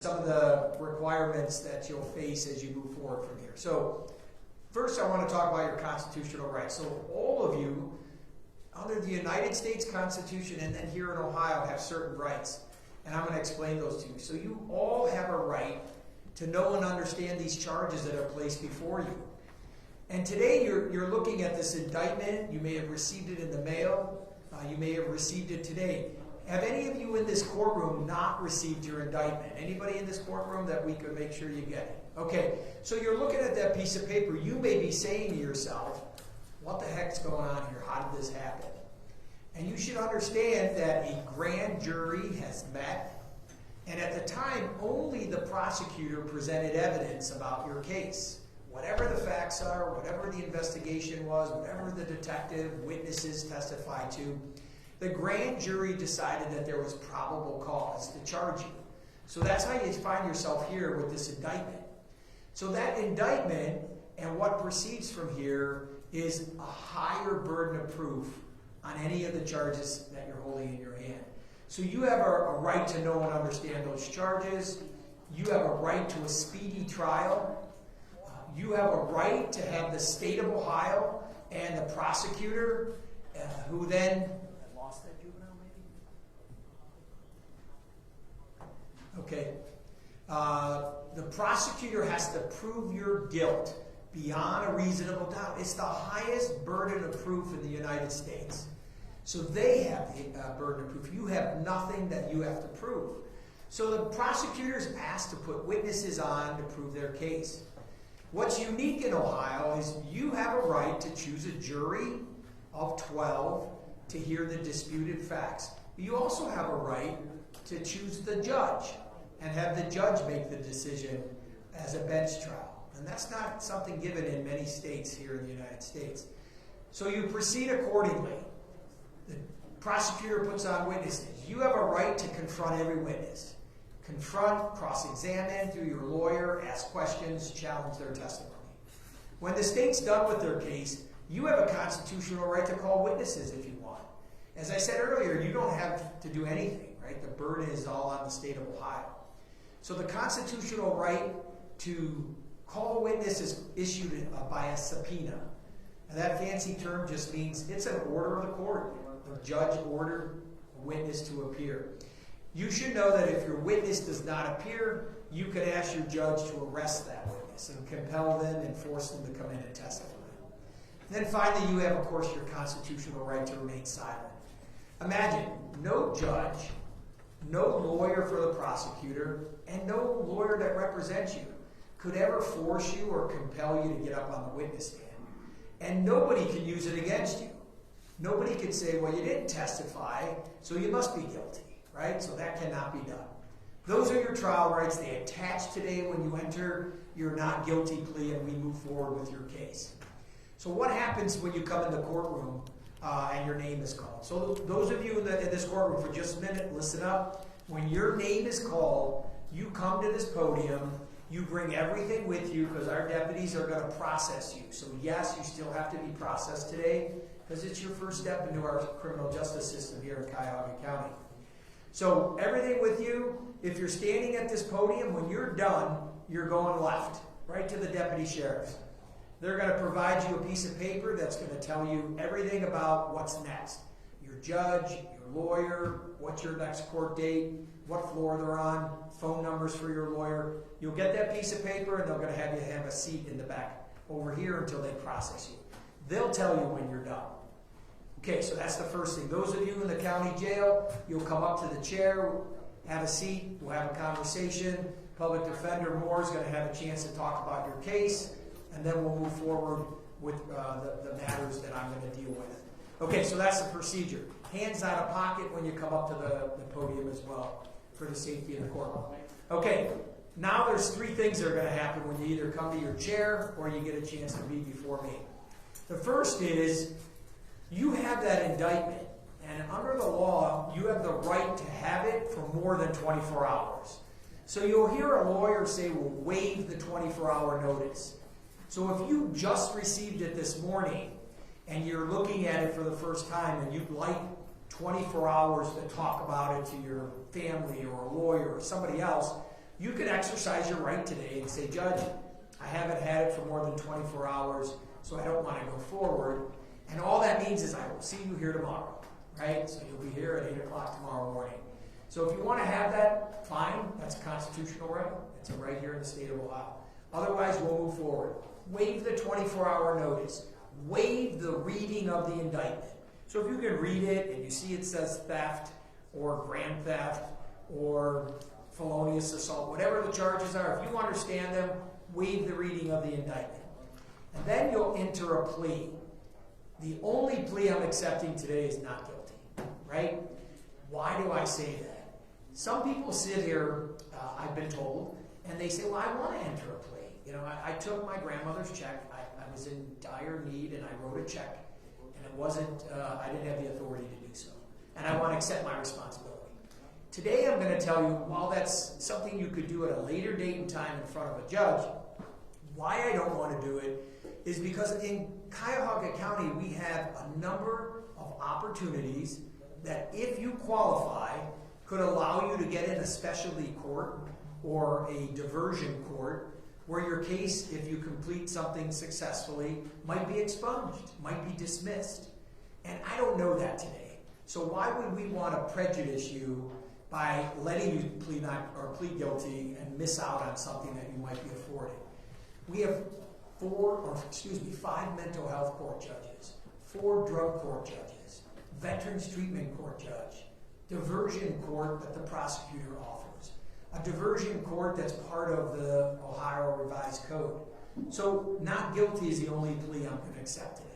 some of the requirements that you'll face as you move forward from here. So first I want to talk about your constitutional rights. So all of you, under the United States Constitution and then here in Ohio, have certain rights. And I'm going to explain those to you. So you all have a right to know and understand these charges that are placed before you. And today you're looking at this indictment. You may have received it in the mail. You may have received it today. Have any of you in this courtroom not received your indictment? Anybody in this courtroom that we could make sure you get it? Okay, so you're looking at that piece of paper. You may be saying to yourself, what the heck's going on here? How did this happen? And you should understand that a grand jury has met, and at the time, only the prosecutor presented evidence about your case. Whatever the facts are, whatever the investigation was, whatever the detective, witnesses testified to, the grand jury decided that there was probable cause to charge you. So that's how you find yourself here with this indictment. So that indictment and what proceeds from here is a higher burden of proof on any of the charges that you're holding in your hand. So you have a right to know and understand those charges. You have a right to a speedy trial. You have a right to have the state of Ohio and the prosecutor who then lost that juvenile, maybe? Okay. The prosecutor has to prove your guilt beyond a reasonable doubt. It's the highest burden of proof in the United States. So they have the burden of proof. You have nothing that you have to prove. So the prosecutor is asked to put witnesses on to prove their case. What's unique in Ohio is you have a right to choose a jury of 12 to hear the disputed facts. You also have a right to choose the judge and have the judge make the decision as a bench trial. And that's not something given in many states here in the United States. So you proceed accordingly. The prosecutor puts on witnesses. You have a right to confront every witness. Confront, cross-examine through your lawyer, ask questions, challenge their testimony. When the state's done with their case, you have a constitutional right to call witnesses if you want. As I said earlier, you don't have to do anything, right? The burden is all on the state of Ohio. So the constitutional right to call a witness is issued by a subpoena. And that fancy term just means it's an order of the court. The judge ordered a witness to appear. You should know that if your witness does not appear, you can ask your judge to arrest that witness and compel them and force them to come in and testify. And then finally, you have, of course, your constitutional right to remain silent. Imagine no judge, no lawyer for the prosecutor, and no lawyer that represents you could ever force you or compel you to get up on the witness stand. And nobody can use it against you. Nobody can say, well, you didn't testify, so you must be guilty. Right? So that cannot be done. Those are your trial rights. They attach today when you enter your not guilty plea and we move forward with your case. So what happens when you come in the courtroom and your name is called? So those of you in this courtroom, for just a minute, listen up. When your name is called, you come to this podium, you bring everything with you because our deputies are going to process you. So yes, you still have to be processed today because it's your first step into our criminal justice system here in Cuyahoga County. So everything with you. If you're standing at this podium, when you're done, you're going left, right to the deputy sheriff. They're going to provide you a piece of paper that's going to tell you everything about what's next. Your judge, your lawyer, what's your next court date, what floor they're on, phone numbers for your lawyer. You'll get that piece of paper and they're going to have you have a seat in the back over here until they process you. They'll tell you when you're done. Okay, so that's the first thing. Those of you in the county jail, you'll come up to the chair, have a seat, we'll have a conversation. Public Defender Moore is going to have a chance to talk about your case, and then we'll move forward with the matters that I'm going to deal with. Okay, so that's the procedure. Hands out of pocket when you come up to the podium as well for the safety of the courtroom. Okay, now there's three things that are going to happen when you either come to your chair or you get a chance to be before me. The first is you have that indictment, and under the law, you have the right to have it for more than 24 hours. So you'll hear a lawyer say, we'll waive the 24-hour notice. So if you just received it this morning, and you're looking at it for the first time, and you'd like 24 hours to talk about it to your family or a lawyer or somebody else, You can exercise your right today and say, Judge, I haven't had it for more than 24 hours, so I don't want to go forward. And all that means is I will see you here tomorrow, right? So you'll be here at 8 o'clock tomorrow morning. So if you want to have that, fine. That's a constitutional right. It's a right here in the state of Ohio. Otherwise, we'll move forward. Waive the 24-hour notice. Waive the reading of the indictment. So if you can read it and you see it says theft or grand theft or felonious assault, whatever the charges are, if you understand them, waive the reading of the indictment. And then you'll enter a plea. The only plea I'm accepting today is not guilty, right? Why do I say that? Some people sit here, I've been told, and they say, well, I want to enter a plea. You know, I took my grandmother's check. I was in dire need, and I wrote a check, and it wasn't, I didn't have the authority to do so. And I want to accept my responsibility. Today I'm going to tell you, while that's something you could do at a later date and time in front of a judge, why I don't want to do it is because in Cuyahoga County we have a number of opportunities that if you qualify could allow you to get in a specialty court or a diversion court where your case, if you complete something successfully, might be expunged, might be dismissed. And I don't know that today. So why would we want to prejudice you by letting you plead guilty and miss out on something that you might be afforded? We have 5 mental health court judges, 4 drug court judges, veterans treatment court judge, diversion court that the prosecutor offers, a diversion court that's part of the Ohio Revised Code. So not guilty is the only plea I'm going to accept today.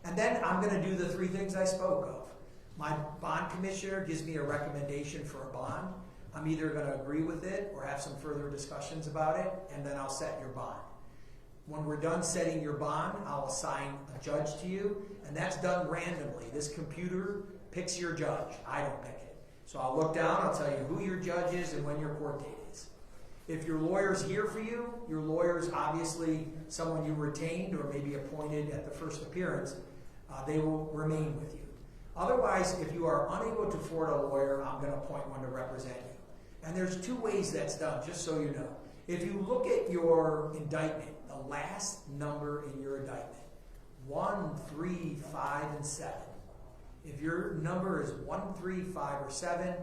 And then I'm going to do the 3 things I spoke of. My bond commissioner gives me a recommendation for a bond. I'm either going to agree with it or have some further discussions about it, and then I'll set your bond. When we're done setting your bond, I'll assign a judge to you, and that's done randomly. This computer picks your judge. I don't pick it. So I'll look down, I'll tell you who your judge is and when your court date is. If your lawyer's here for you, your lawyer's obviously someone you retained or maybe appointed at the first appearance, they will remain with you. Otherwise, if you are unable to afford a lawyer, I'm going to appoint one to represent you. And there's 2 ways that's done, just so you know. If you look at your indictment, the last number in your indictment, 1, 3, 5, and 7. If your number is 1, 3, 5, or 7,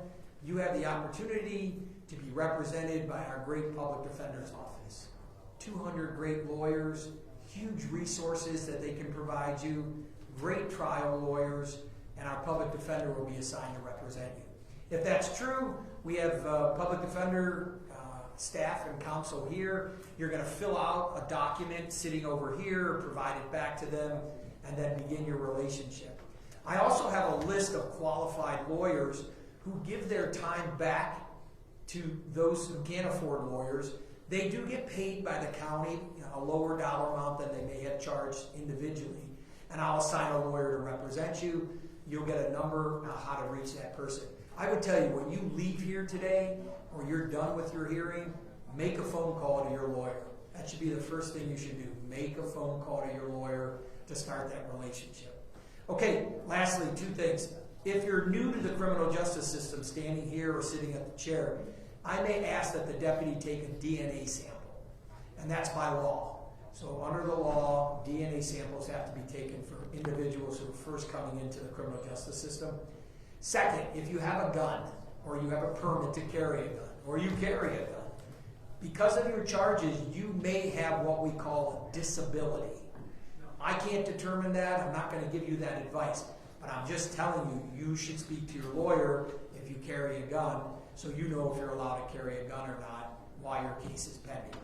you have the opportunity to be represented by our great public defender's office. 200 great lawyers, huge resources that they can provide you, great trial lawyers, and our public defender will be assigned to represent you. If that's true, we have public defender staff and counsel here. You're going to fill out a document sitting over here, provide it back to them, and then begin your relationship. I also have a list of qualified lawyers who give their time back to those who can't afford lawyers. They do get paid by the county, a lower dollar amount than they may have charged individually. And I'll assign a lawyer to represent you. You'll get a number on how to reach that person. I would tell you, when you leave here today or you're done with your hearing, make a phone call to your lawyer. That should be the first thing you should do. Make a phone call to your lawyer to start that relationship. Okay, lastly, 2 things. If you're new to the criminal justice system, standing here or sitting at the chair, I may ask that the deputy take a DNA sample. And that's by law. So under the law, DNA samples have to be taken for individuals who are first coming into the criminal justice system. Second, if you have a gun, or you have a permit to carry a gun, or you carry a gun, because of your charges, you may have what we call a disability. I can't determine that. I'm not going to give you that advice. But I'm just telling you, you should speak to your lawyer if you carry a gun, so you know if you're allowed to carry a gun or not while your case is pending.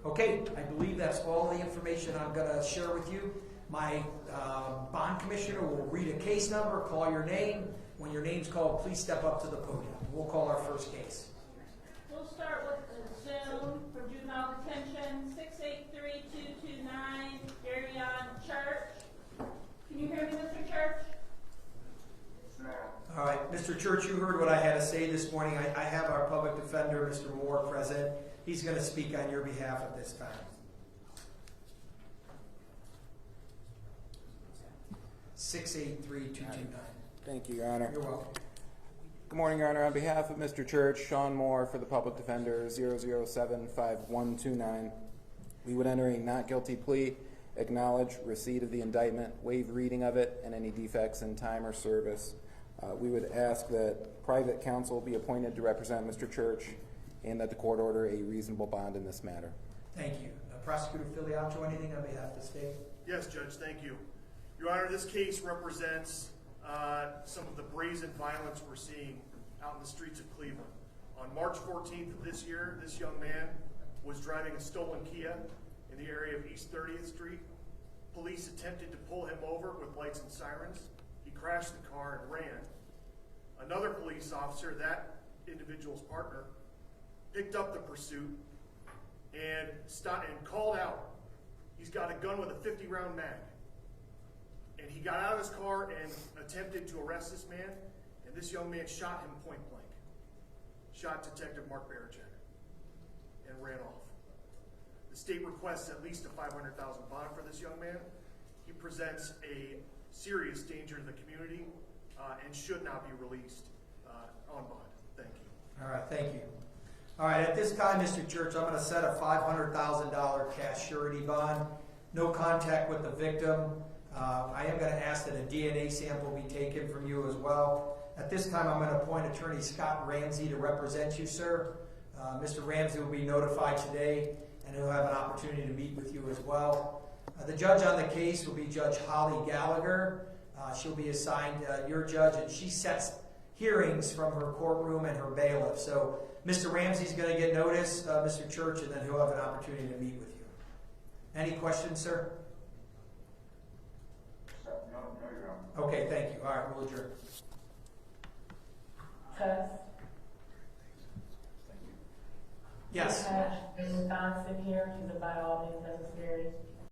Okay, I believe that's all the information I'm going to share with you. My bond commissioner will read a case number, call your name. When your name's called, please step up to the podium. We'll call our first case. We'll start with the Zoom for juvenile detention, 683229, Arion Church. Can you hear me, Mr. Church? All right, Mr. Church, you heard what I had to say this morning. I have our public defender, Mr. Moore, present. He's going to speak on your behalf at this time. 683-229. Thank you, Your Honor. You're welcome. Good morning, Your Honor. On behalf of Mr. Church, Sean Moore for the Public Defender 0075129, we would enter a not guilty plea, acknowledge receipt of the indictment, waive reading of it, and any defects in time or service. We would ask that private counsel be appointed to represent Mr. Church and that the court order a reasonable bond in this matter. Thank you. Prosecutor Filiacho, anything on behalf of the state? Yes, Judge, thank you. Your Honor, this case represents some of the brazen violence we're seeing out in the streets of Cleveland. On March 14th of this year, this young man was driving a stolen Kia in the area of East 30th Street. Police attempted to pull him over with lights and sirens. He crashed the car and ran. Another police officer, that individual's partner, picked up the pursuit and stopped and called out. He's got a gun with a 50-round mag. And he got out of his car and attempted to arrest this man, and this young man shot him point blank. Shot Detective Mark Barachek and ran off. The state requests at least a $500,000 bond for this young man. He presents a serious danger to the community and should not be released on bond. Thank you. All right, thank you. All right, at this time, Mr. Church, I'm going to set a $500,000 cash surety bond. No contact with the victim. I am going to ask that a DNA sample be taken from you as well. At this time, I'm going to appoint Attorney Scott Ramsey to represent you, sir. Mr. Ramsey will be notified today, and he'll have an opportunity to meet with you as well. The judge on the case will be Judge Holly Gallagher. She'll be assigned your judge, and she sets hearings from her courtroom and her bailiff. So Mr. Ramsey's going to get notice, Mr. Church, and then he'll have an opportunity to meet with you. Any questions, sir? No, okay, thank you. All right, we'll adjourn. Test. Yes. Ms. Johnson here, she's by all means necessary.